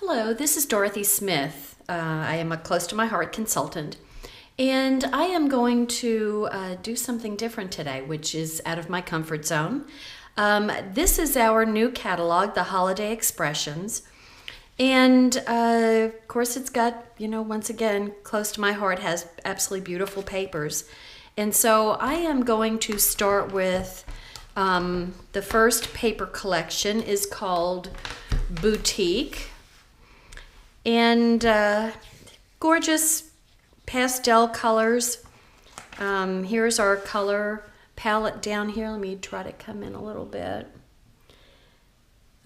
Hello, this is Dorothy Smith. I am a Close to My Heart consultant, and I am going to do something different today, which is out of my comfort zone. This is our new catalog, The Holiday Expressions, and of course it's got, once again, Close to My Heart has absolutely beautiful papers. And so I am going to start with the first paper collection is called Boutique. And gorgeous pastel colors. Here's our color palette down here. Let me try to come in a little bit.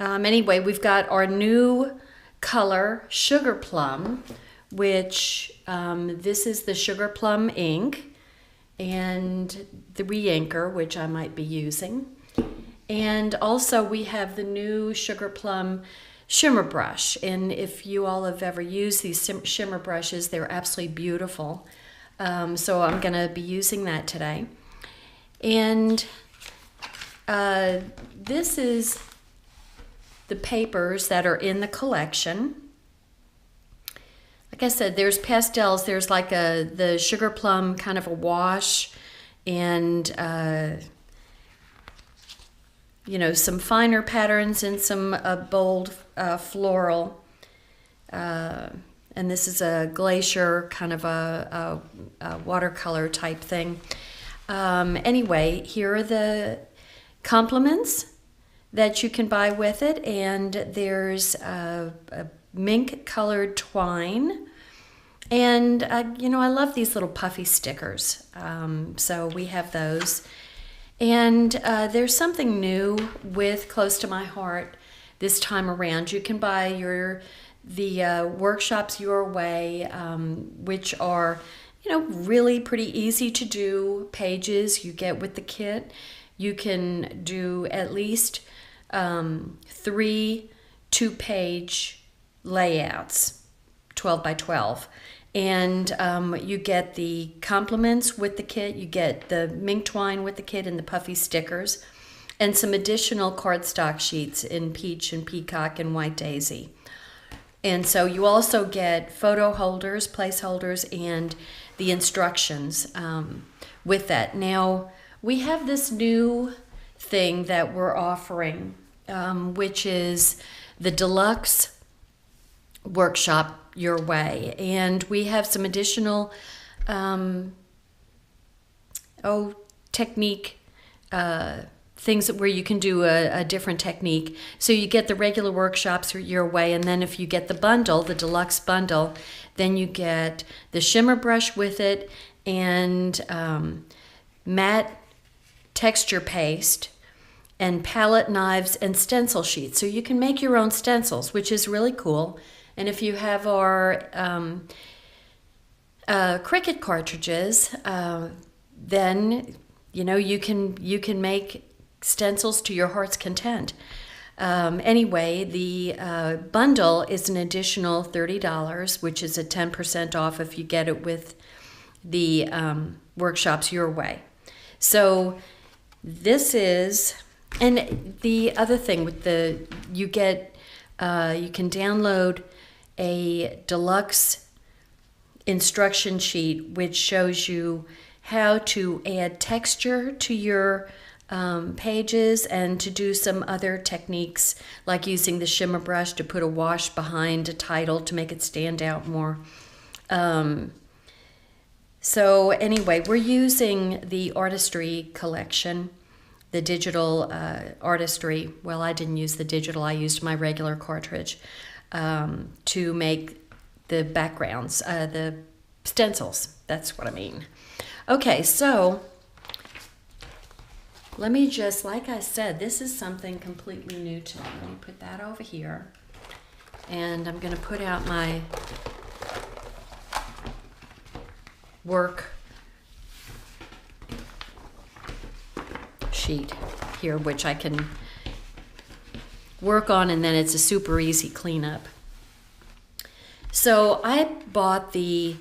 Anyway, we've got our new color, Sugar Plum, which this is the Sugar Plum ink and the re-inker, which I might be using. And also we have the new Sugar Plum Shimmer brush, and if you all have ever used these shimmer brushes, they're absolutely beautiful. So I'm going to be using that today. And this is the papers that are in the collection. Like I said, there's pastels. There's like the Sugar Plum kind of a wash, and some finer patterns and some bold floral. And this is a glacier, kind of a watercolor type thing. Anyway, here are the complements that you can buy with it. And there's a mink colored twine. And, I love these little puffy stickers. So we have those. And there's something new with Close to My Heart this time around. You can buy the workshops your way, which are, really pretty easy to do pages you get with the kit. You can do at least 3 2-page layouts, 12 by 12. And you get the complements with the kit, you get the mink twine with the kit and the puffy stickers, and some additional cardstock sheets in peach and peacock and white daisy. And so you also get photo holders, placeholders, and the instructions with that. Now, we have this new thing that we're offering, which is the deluxe workshop your way, and we have some additional technique things where you can do a different technique. So you get the regular workshops your way, and then if you get the bundle, the deluxe bundle, then you get the shimmer brush with it and matte texture paste and palette knives and stencil sheets. So you can make your own stencils, which is really cool. And if you have our Cricut cartridges, then you can make stencils to your heart's content. Anyway, the bundle is an additional $30, which is a 10% off if you get it with the workshops your way. So this is, and the other thing with you can download a deluxe instruction sheet which shows you how to add texture to your pages and to do some other techniques like using the shimmer brush to put a wash behind a title to make it stand out more. So anyway, we're using the Artistry collection, the digital Artistry. Well, I didn't use the digital, I used my regular cartridge to make the backgrounds, the stencils. That's what I mean. Okay, so let me just, like I said, this is something completely new to me. Let me put that over here. And I'm going to put out my work sheet here, which I can work on, and then it's a super easy cleanup. So I bought the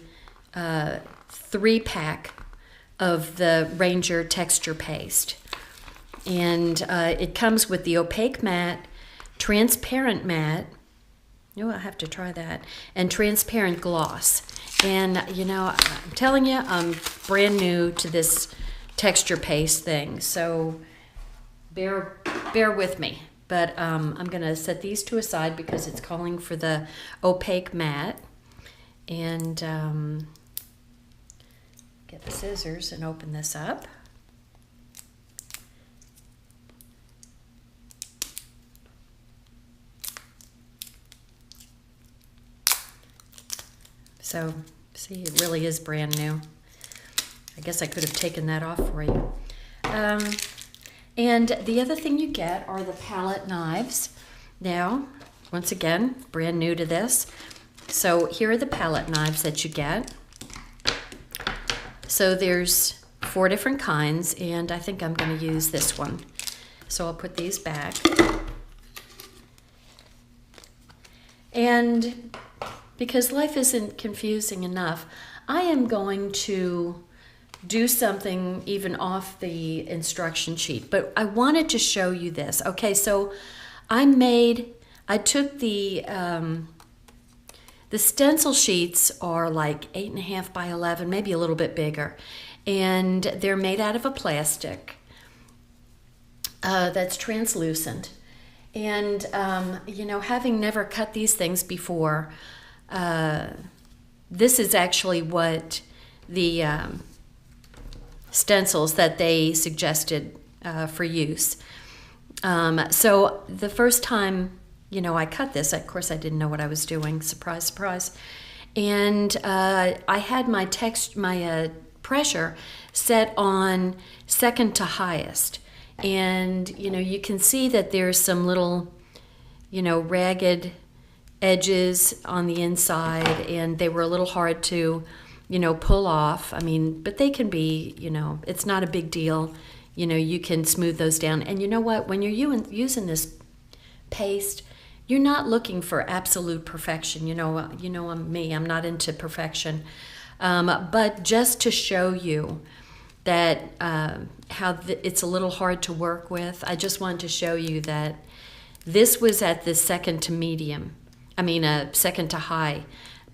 3-pack of the Ranger texture paste, and it comes with the opaque matte, transparent matte, Oh, I'll have to try that. And transparent gloss. And, you know, I'm telling you, I'm brand new to this texture paste thing, so bear with me. But I'm going to set these to aside because it's calling for the opaque matte. And get the scissors and open this up. So, see, it really is brand new. I guess I could have taken that off for you. And the other thing you get are the palette knives. Now, once again, brand new to this. So here are the palette knives that you get. So there's 4 different kinds, and I think I'm going to use this one. So I'll put these back. And because life isn't confusing enough, I am going to do something even off the instruction sheet, but I wanted to show you this. Okay, so I took the stencil sheets are like 8.5 by 11, maybe a little bit bigger, and they're made out of a plastic that's translucent. And you know, having never cut these things before, this is actually what the stencils that they suggested for use. So the first time, you know, I cut this, of course I didn't know what I was doing, surprise, surprise. And I had my pressure set on second to highest. And, you know, you can see that there's some little, you know, ragged edges on the inside, and they were a little hard to, you know, pull off. I mean, but they can be, you know, it's not a big deal. You know, you can smooth those down. And you know what? When you're using this paste, you're not looking for absolute perfection. You know, I'm not into perfection. But just to show you that how it's a little hard to work with, I just wanted to show you that this was at the second to high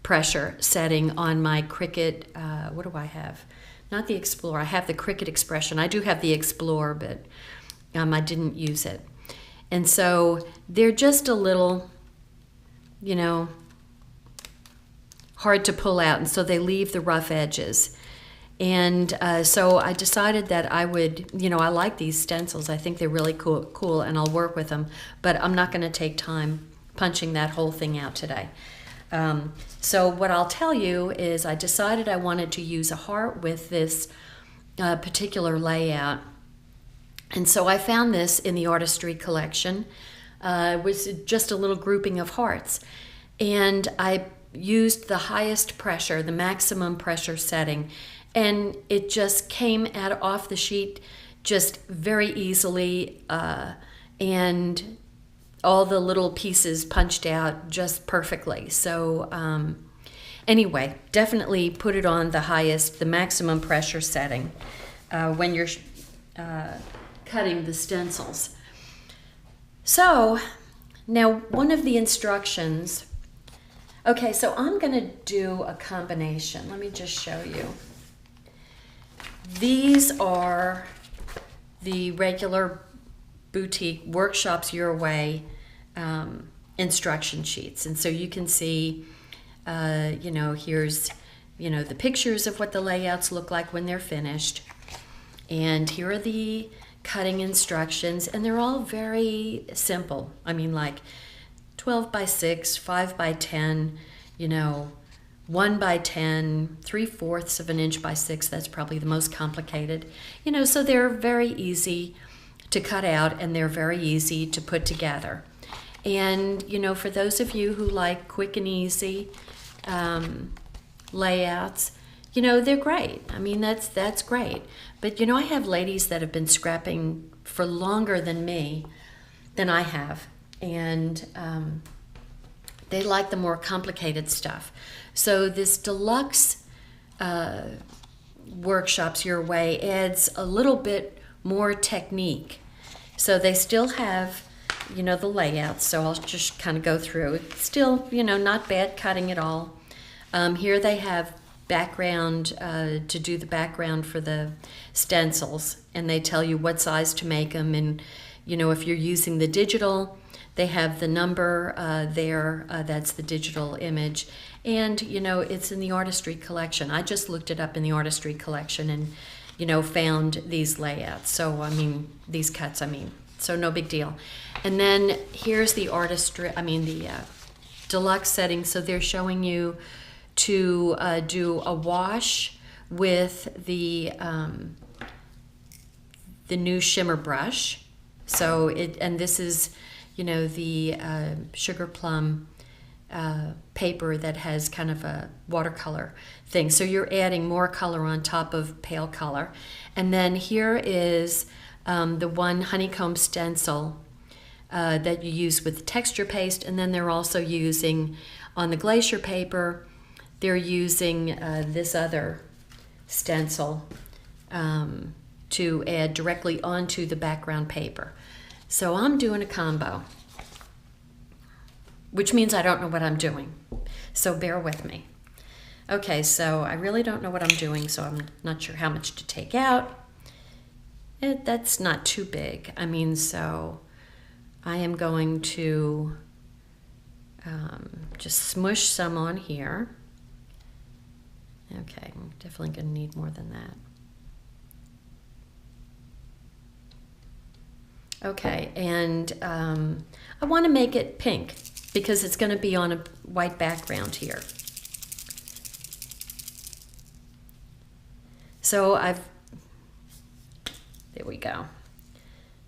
pressure setting on my Cricut, what do I have? Not the Explorer, I have the Cricut Expression. I do have the Explorer, but I didn't use it. And so they're just a little, you know, hard to pull out, and so they leave the rough edges. And so I decided that I would, you know, I like these stencils. I think they're really cool, and I'll work with them, but I'm not going to take time punching that whole thing out today. So what I'll tell you is I decided I wanted to use a heart with this particular layout. And so I found this in the Artistry collection. It was just a little grouping of hearts. And I used the highest pressure, the maximum pressure setting, and it just came off the sheet just very easily, and all the little pieces punched out just perfectly. So anyway, definitely put it on the highest, the maximum pressure setting when you're cutting the stencils. So now one of the instructions, okay, so I'm going to do a combination. Let me just show you. These are the regular boutique Workshops Your Way instruction sheets. And so you can see, you know, here's, you know, the pictures of what the layouts look like when they're finished. And here are the cutting instructions, and they're all very simple. I mean, like 12 by 6, 5 by 10, you know, 1 by 10, 3/4 of an inch by 6. That's probably the most complicated. You know, so they're very easy to cut out, and they're very easy to put together. And, you know, for those of you who like quick and easy layouts, you know, they're great. I mean, that's great. But, you know, I have ladies that have been scrapping for longer than I have. And they like the more complicated stuff. So this deluxe Workshops Your Way adds a little bit more technique. So they still have, you know, the layout, so I'll just kind of go through. It's still, you know, not bad cutting it all. Here they have background to do the background for the stencils, and they tell you what size to make them, and you know, if you're using the digital, they have the number there, that's the digital image, and you know, it's in the Artistry collection. I just looked it up in the Artistry collection and, you know, found these layouts. So I mean, these cuts, I mean, so no big deal. And then here's the Artistry, I mean the deluxe setting. So they're showing you to do a wash with the new Shimmer brush. So and this is, you know, the sugar plum paper that has kind of a watercolor thing. So you're adding more color on top of pale color. And then here is the one honeycomb stencil that you use with texture paste. And then they're also using, on the glacier paper, they're using this other stencil to add directly onto the background paper. So I'm doing a combo, which means I don't know what I'm doing. So bear with me. Okay, so I really don't know what I'm doing, so I'm not sure how much to take out. That's not too big. I mean, so I am going to just smush some on here. Okay, I'm definitely going to need more than that. Okay, and I want to make it pink because it's going to be on a white background here. So there we go.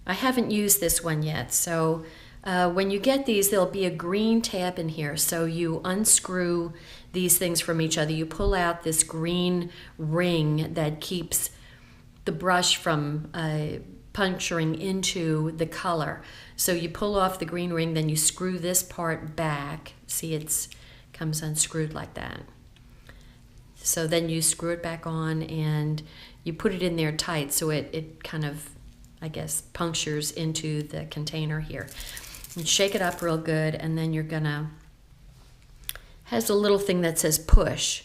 I haven't used this one yet, so when you get these, there'll be a green tab in here. So you unscrew these things from each other. You pull out this green ring that keeps the brush from puncturing into the color. So you pull off the green ring, then you screw this part back. See, it's comes unscrewed like that. So then you screw it back on and you put it in there tight so it kind of, I guess, punctures into the container here. And shake it up real good, and then you're gonna, has a little thing that says push.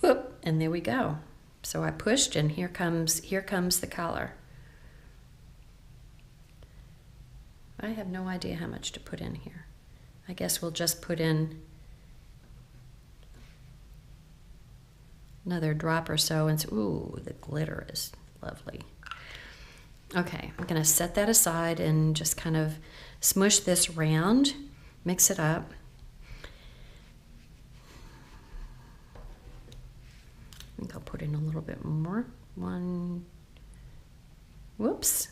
Whoop, and there we go. So I pushed, and here comes the color. I have no idea how much to put in here. I guess we'll just put in another drop or so, and ooh, the glitter is lovely. Okay, I'm gonna set that aside and just kind of smush this round, mix it up. I think I'll put in a little bit more. One, whoops,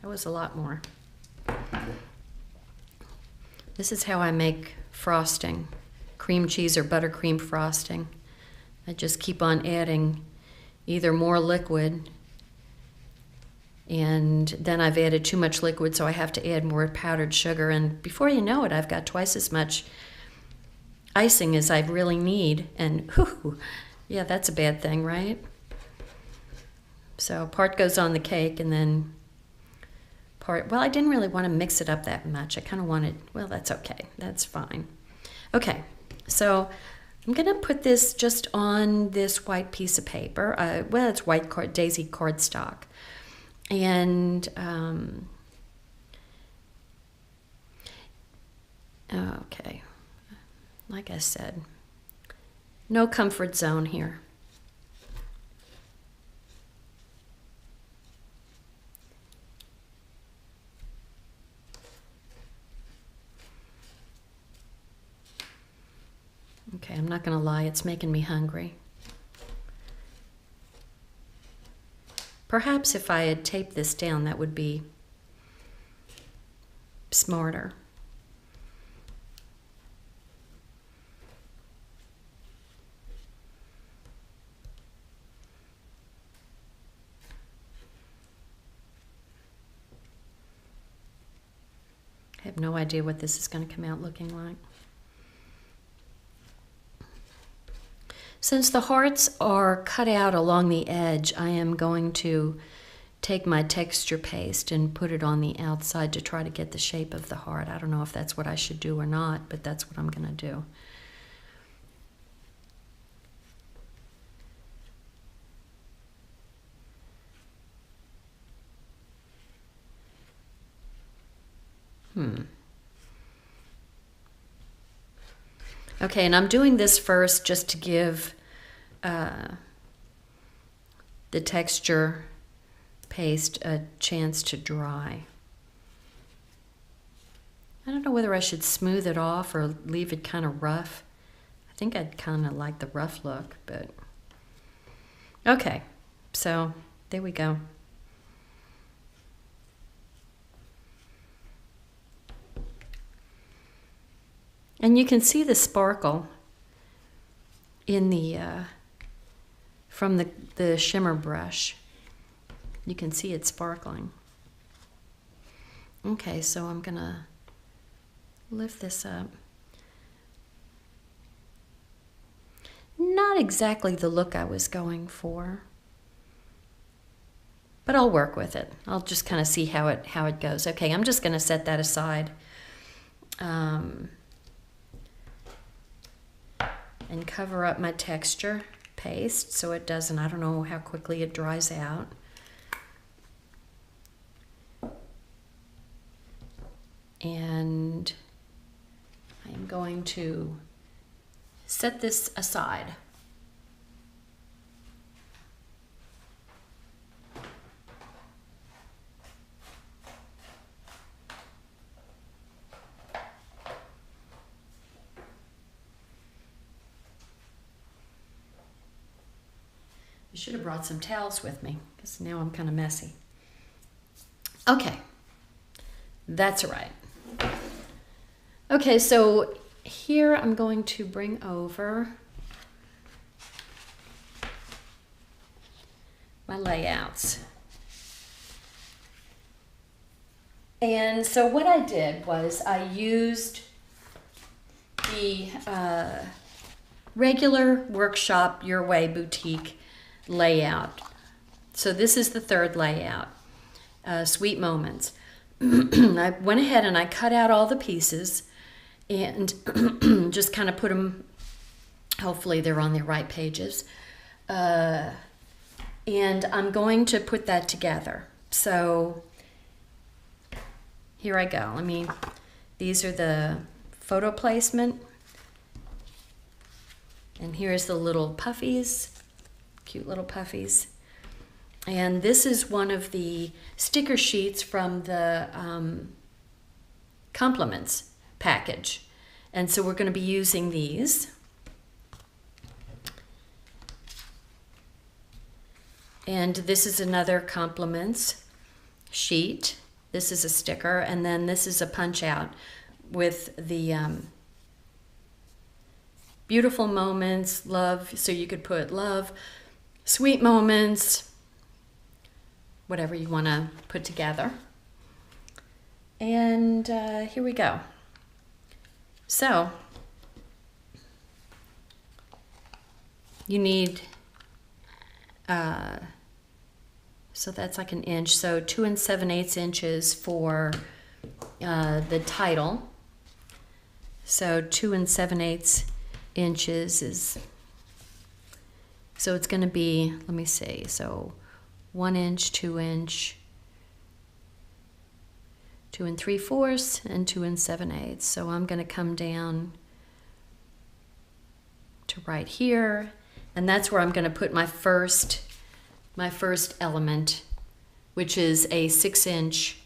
that was a lot more. This is how I make frosting, cream cheese or buttercream frosting. I just keep on adding either more liquid, and then I've added too much liquid, so I have to add more powdered sugar, and before you know it, I've got twice as much icing as I really need, and whew, yeah, that's a bad thing, right? So part goes on the cake, and then part, well, I didn't really want to mix it up that much. I kind of wanted, well, that's okay. That's fine. Okay, so I'm going to put this just on this white piece of paper. Well, it's white daisy cardstock. And, okay, like I said, no comfort zone here. Okay, I'm not going to lie, it's making me hungry. Perhaps if I had taped this down, that would be smarter. I have no idea what this is going to come out looking like. Since the hearts are cut out along the edge, I am going to take my texture paste and put it on the outside to try to get the shape of the heart. I don't know if that's what I should do or not, but that's what I'm going to do. Okay, and I'm doing this first just to give the texture paste a chance to dry. I don't know whether I should smooth it off or leave it kind of rough. I think I'd kind of like the rough look, but okay, so there we go. And you can see the sparkle in the from the shimmer brush. You can see it sparkling. Okay, so I'm gonna lift this up. Not exactly the look I was going for, but I'll work with it. I'll just kind of see how it goes. Okay, I'm just gonna set that aside. And cover up my texture paste so it doesn't, I don't know how quickly it dries out. And I'm going to set this aside. I should have brought some towels with me because now I'm kind of messy. Okay, that's all right. Okay, so here I'm going to bring over my layouts. And so what I did was I used the regular Workshop Your Way boutique layout. So this is the third layout, Sweet Moments. I went ahead and I cut out all the pieces and just kind of put them, hopefully they're on the right pages. And I'm going to put that together. So here I go. These are the photo placement. And here's the little puffies. Cute little puffies. And this is one of the sticker sheets from the compliments package. And so we're going to be using these. And this is another compliments sheet. This is a sticker, and then this is a punch out with the beautiful moments, love, so you could put love, sweet moments, whatever you want to put together. And here we go. So you need, so that's like an inch, so 2 7/8 inches for the title. So 2 7/8 inches is, so it's going to be, let me see, so 1 inch, 2 inch, 2 3/4, and 2 7/8. So I'm going to come down to right here, and that's where I'm going to put my first element, which is a 6-inch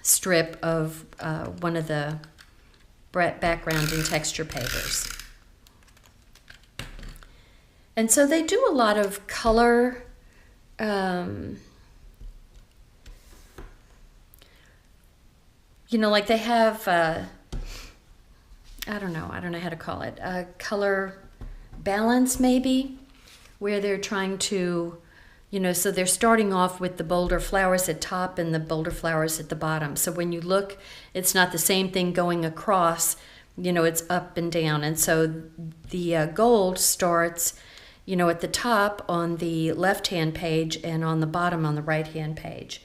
strip of one of the background and texture papers. And so they do a lot of color you know, like they have I don't know how to call it, color balance maybe, where they're trying to, you know, so they're starting off with the bolder flowers at top and the bolder flowers at the bottom. So when you look, it's not the same thing going across, you know, it's up and down. And so the gold starts, you know, at the top on the left-hand page and on the bottom on the right-hand page.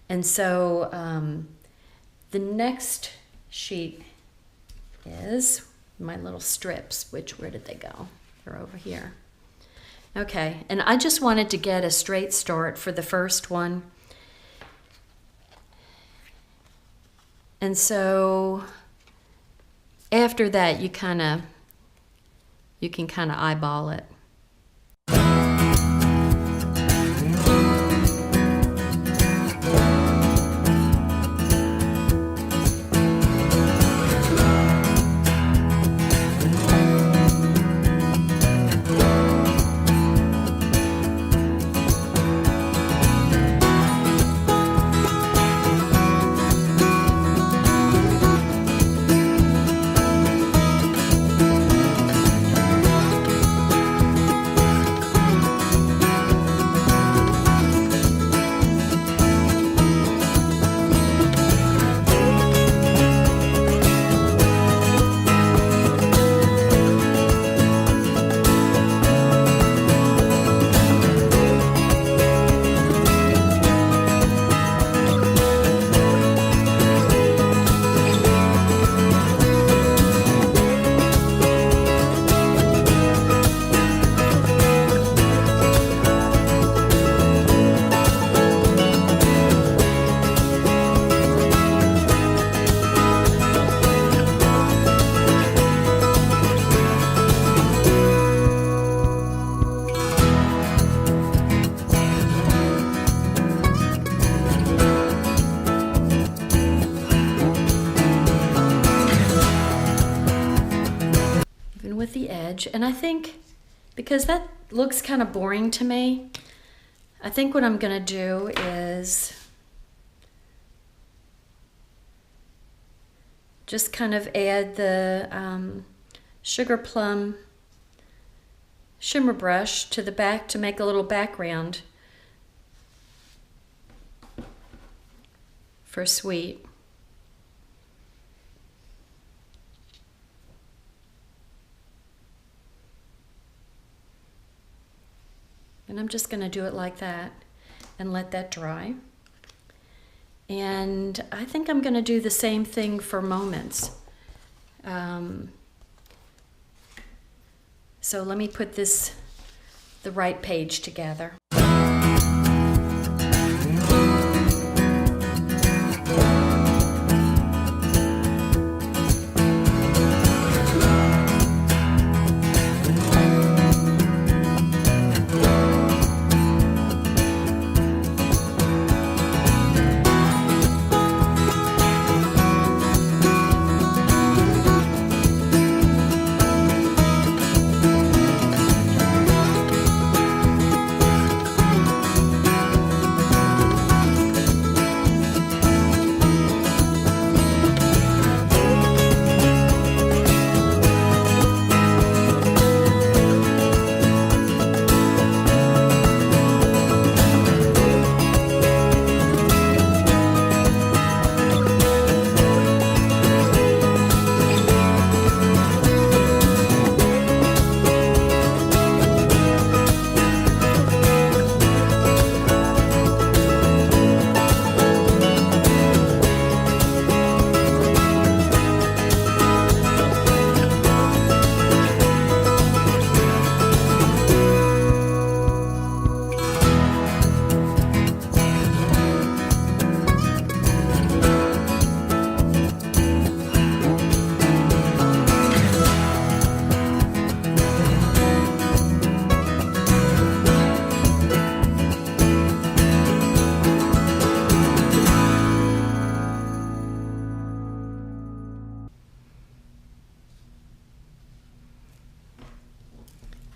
And so the next sheet is my little strips, where did they go? They're over here. Okay, and I just wanted to get a straight start for the first one. And so after that, you can kind of eyeball it. With the edge, and I think because that looks kind of boring to me, I think what I'm gonna do is just kind of add the sugar plum shimmer brush to the back to make a little background for Sweet. And I'm just going to do it like that and let that dry. And I think I'm going to do the same thing for Moments. So let me put the right page together.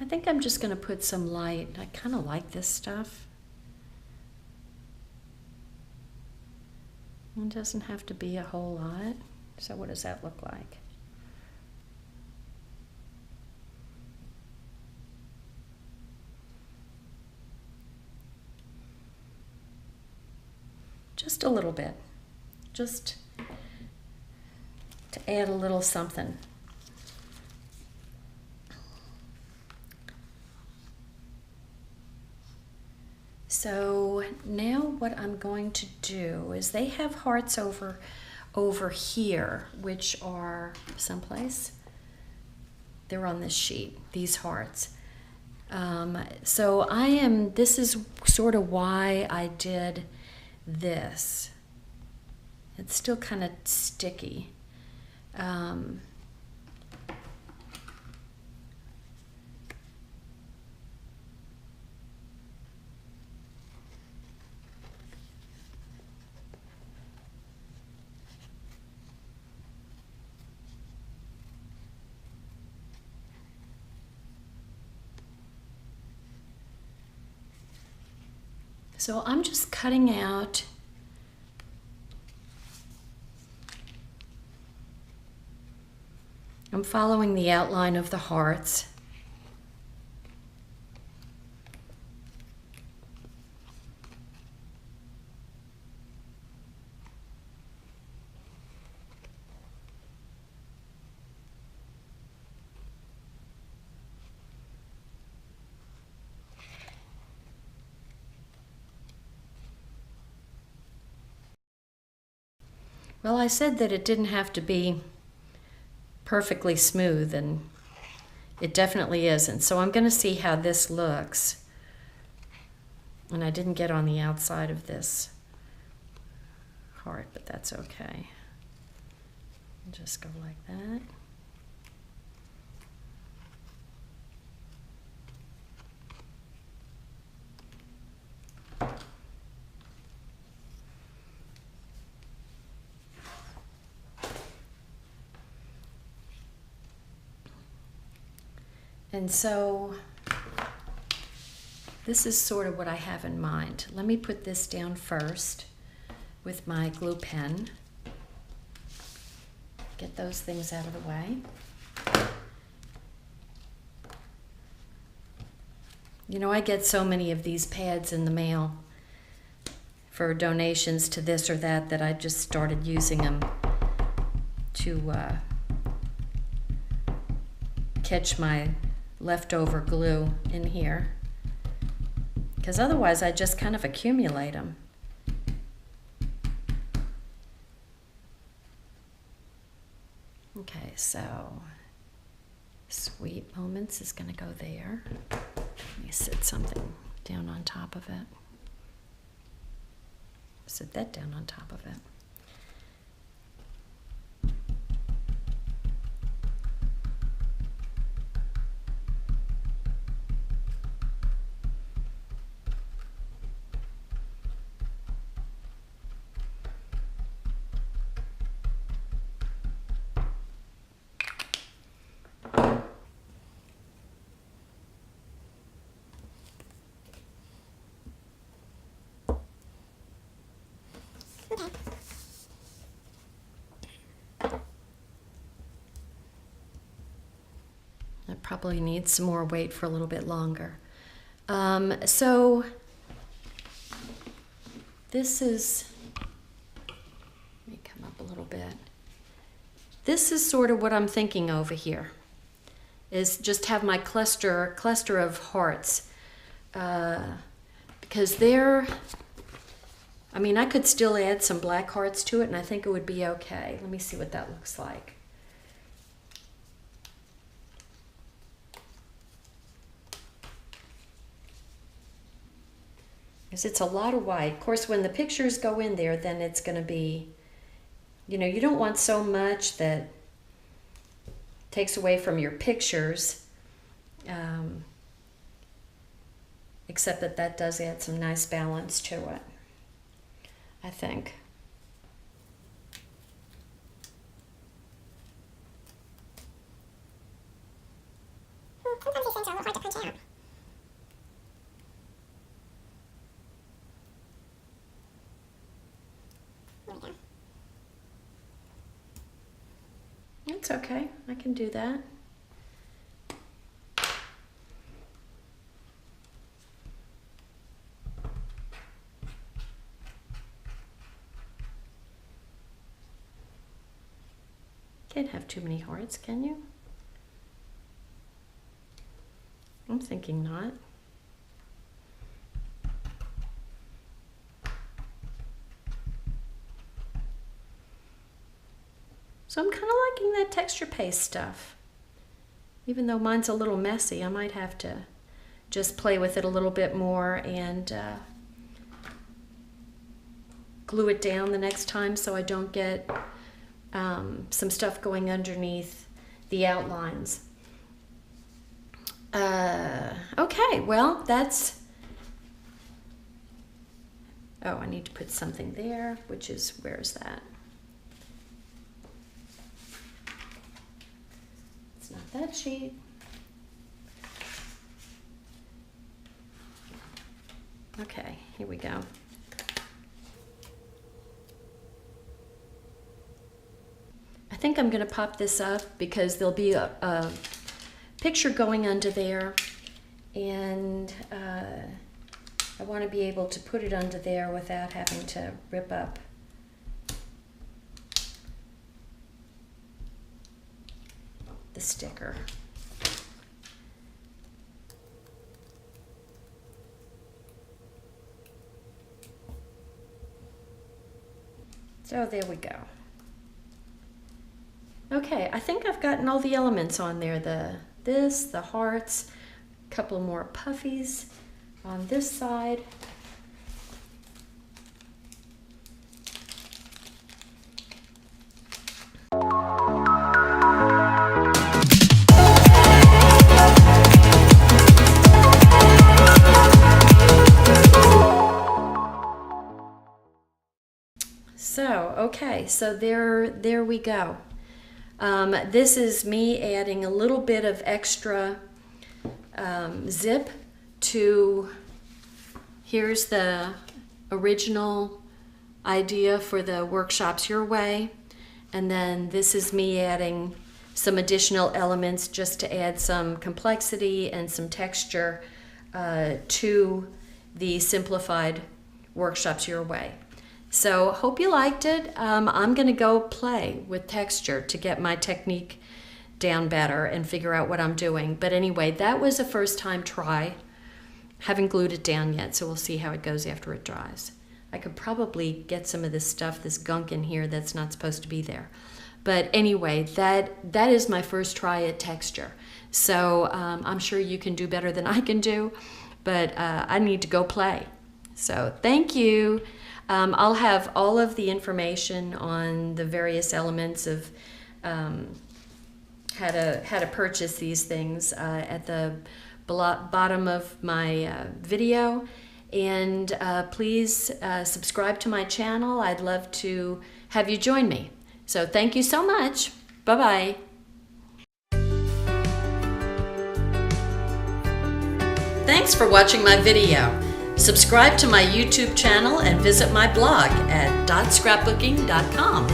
I think I'm just going to put some light. I kind of like this stuff. It doesn't have to be a whole lot. So what does that look like? Just a little bit. Just to add a little something. So now what I'm going to do is they have hearts over here, which are someplace. They're on this sheet, these hearts. So this is sort of why I did this. It's still kind of sticky. So I'm just cutting out I'm following the outline of the hearts. Well, I said that it didn't have to be perfectly smooth, and it definitely isn't. So I'm going to see how this looks. And I didn't get on the outside of this heart, but that's okay. Just go like that. And so this is sort of what I have in mind. Let me put this down first with my glue pen. Get those things out of the way. You know, I get so many of these pads in the mail for donations to this or that that I just started using them to catch my leftover glue in here, because otherwise I just kind of accumulate them. Okay, so Sweet Moments is going to go there. Let me sit something down on top of it. Sit that down on top of it. It probably needs some more weight for a little bit longer. So this is, let me come up a little bit. This is sort of what I'm thinking over here, is just have my cluster of hearts, because they're, I mean, I could still add some black hearts to it and I think it would be okay. Let me see what that looks like. Because it's a lot of white. Of course, when the pictures go in there, then it's going to be, you know, you don't want so much that takes away from your pictures, except that that does add some nice balance to it, I think. Sometimes these things are a little hard to punch out. There we go. It's okay, I can do that. Can't have too many hearts, can you? I'm thinking not. So I'm kind of liking that texture paste stuff. Even though mine's a little messy, I might have to just play with it a little bit more and glue it down the next time so I don't get some stuff going underneath the outlines. Okay, well, that's... Oh, I need to put something there, which is, where is that? It's not that sheet. Okay, here we go. I think I'm going to pop this up because there'll be a picture going under there, and I want to be able to put it under there without having to rip up the sticker. So there we go. Okay, I think I've gotten all the elements on there. The hearts, a couple more puffies on this side. So, okay, so there we go. This is me adding a little bit of extra zip to, here's the original idea for the Workshops Your Way, and then this is me adding some additional elements just to add some complexity and some texture to the simplified Workshops Your Way. So hope you liked it. I'm going to go play with texture to get my technique down better and figure out what I'm doing. But anyway, that was a first time try. Haven't glued it down yet, so we'll see how it goes after it dries. I could probably get some of this stuff, this gunk in here that's not supposed to be there. But anyway, that is my first try at texture. So I'm sure you can do better than I can do, but I need to go play. So thank you. I'll have all of the information on the various elements of how to purchase these things at the bottom of my video. And please subscribe to my channel. I'd love to have you join me. So thank you so much. Bye-bye. Thanks for watching my video. Subscribe to my YouTube channel and visit my blog at .scrapbooking.com.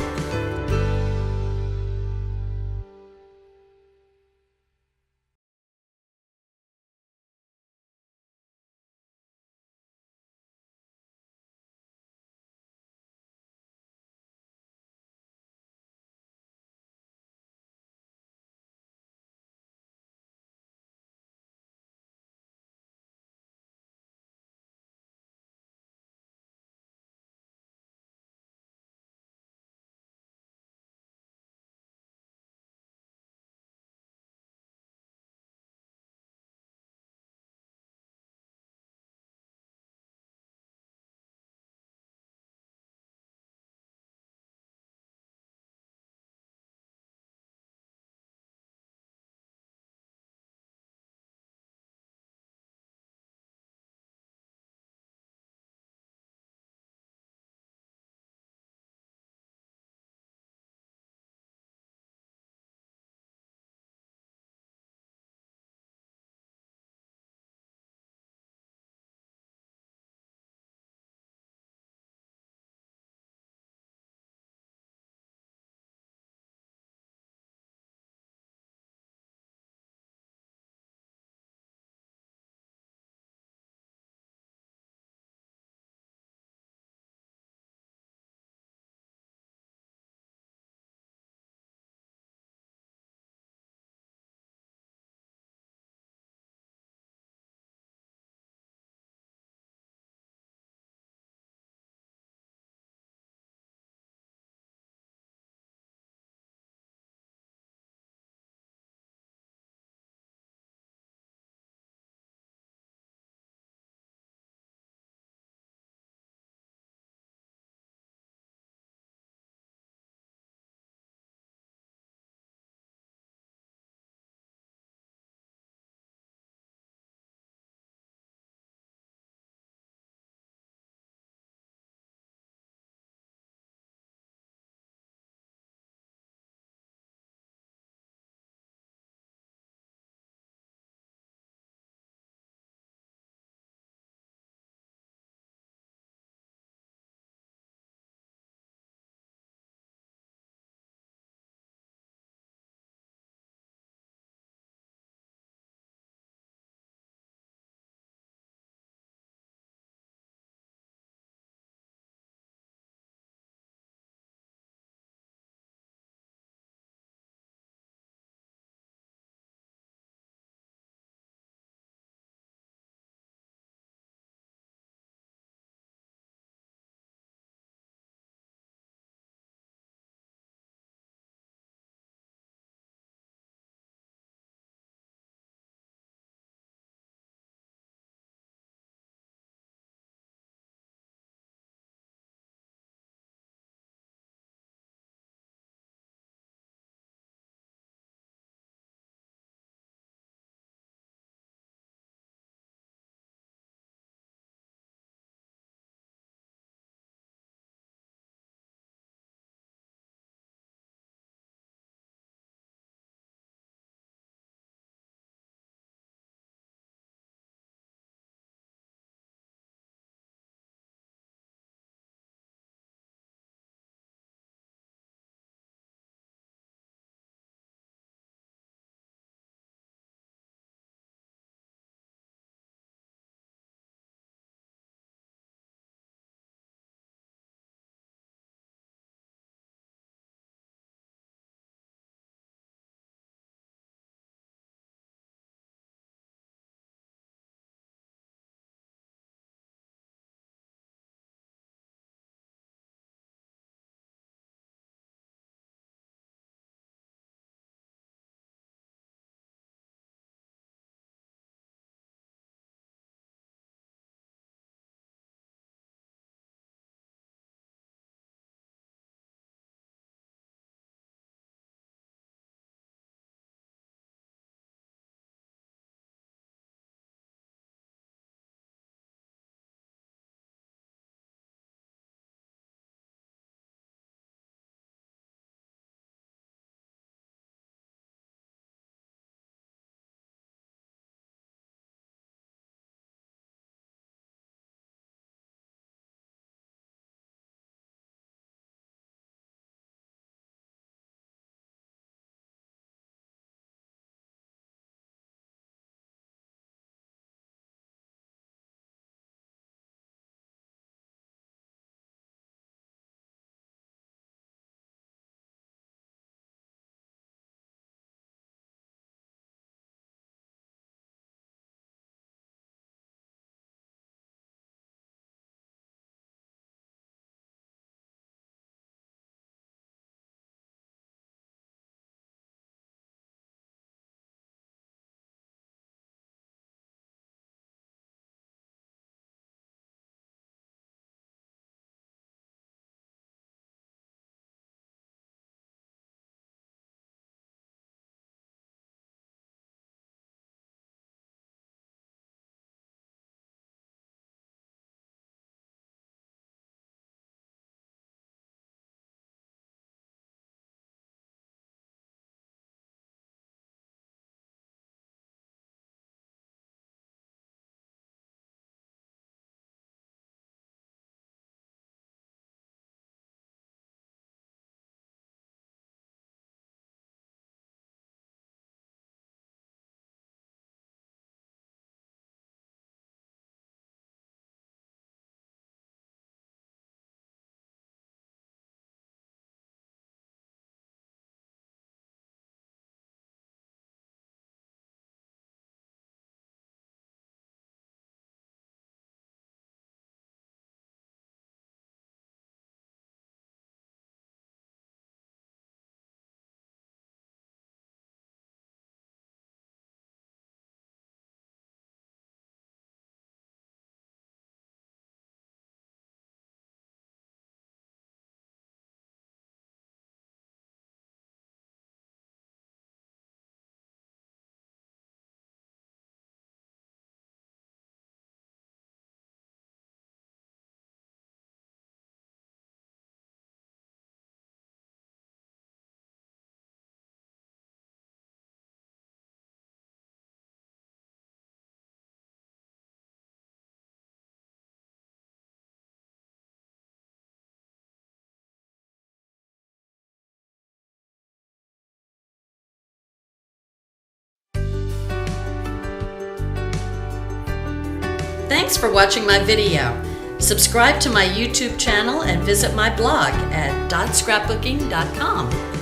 Thanks for watching my video. Subscribe to my YouTube channel and visit my blog at .scrapbooking.com.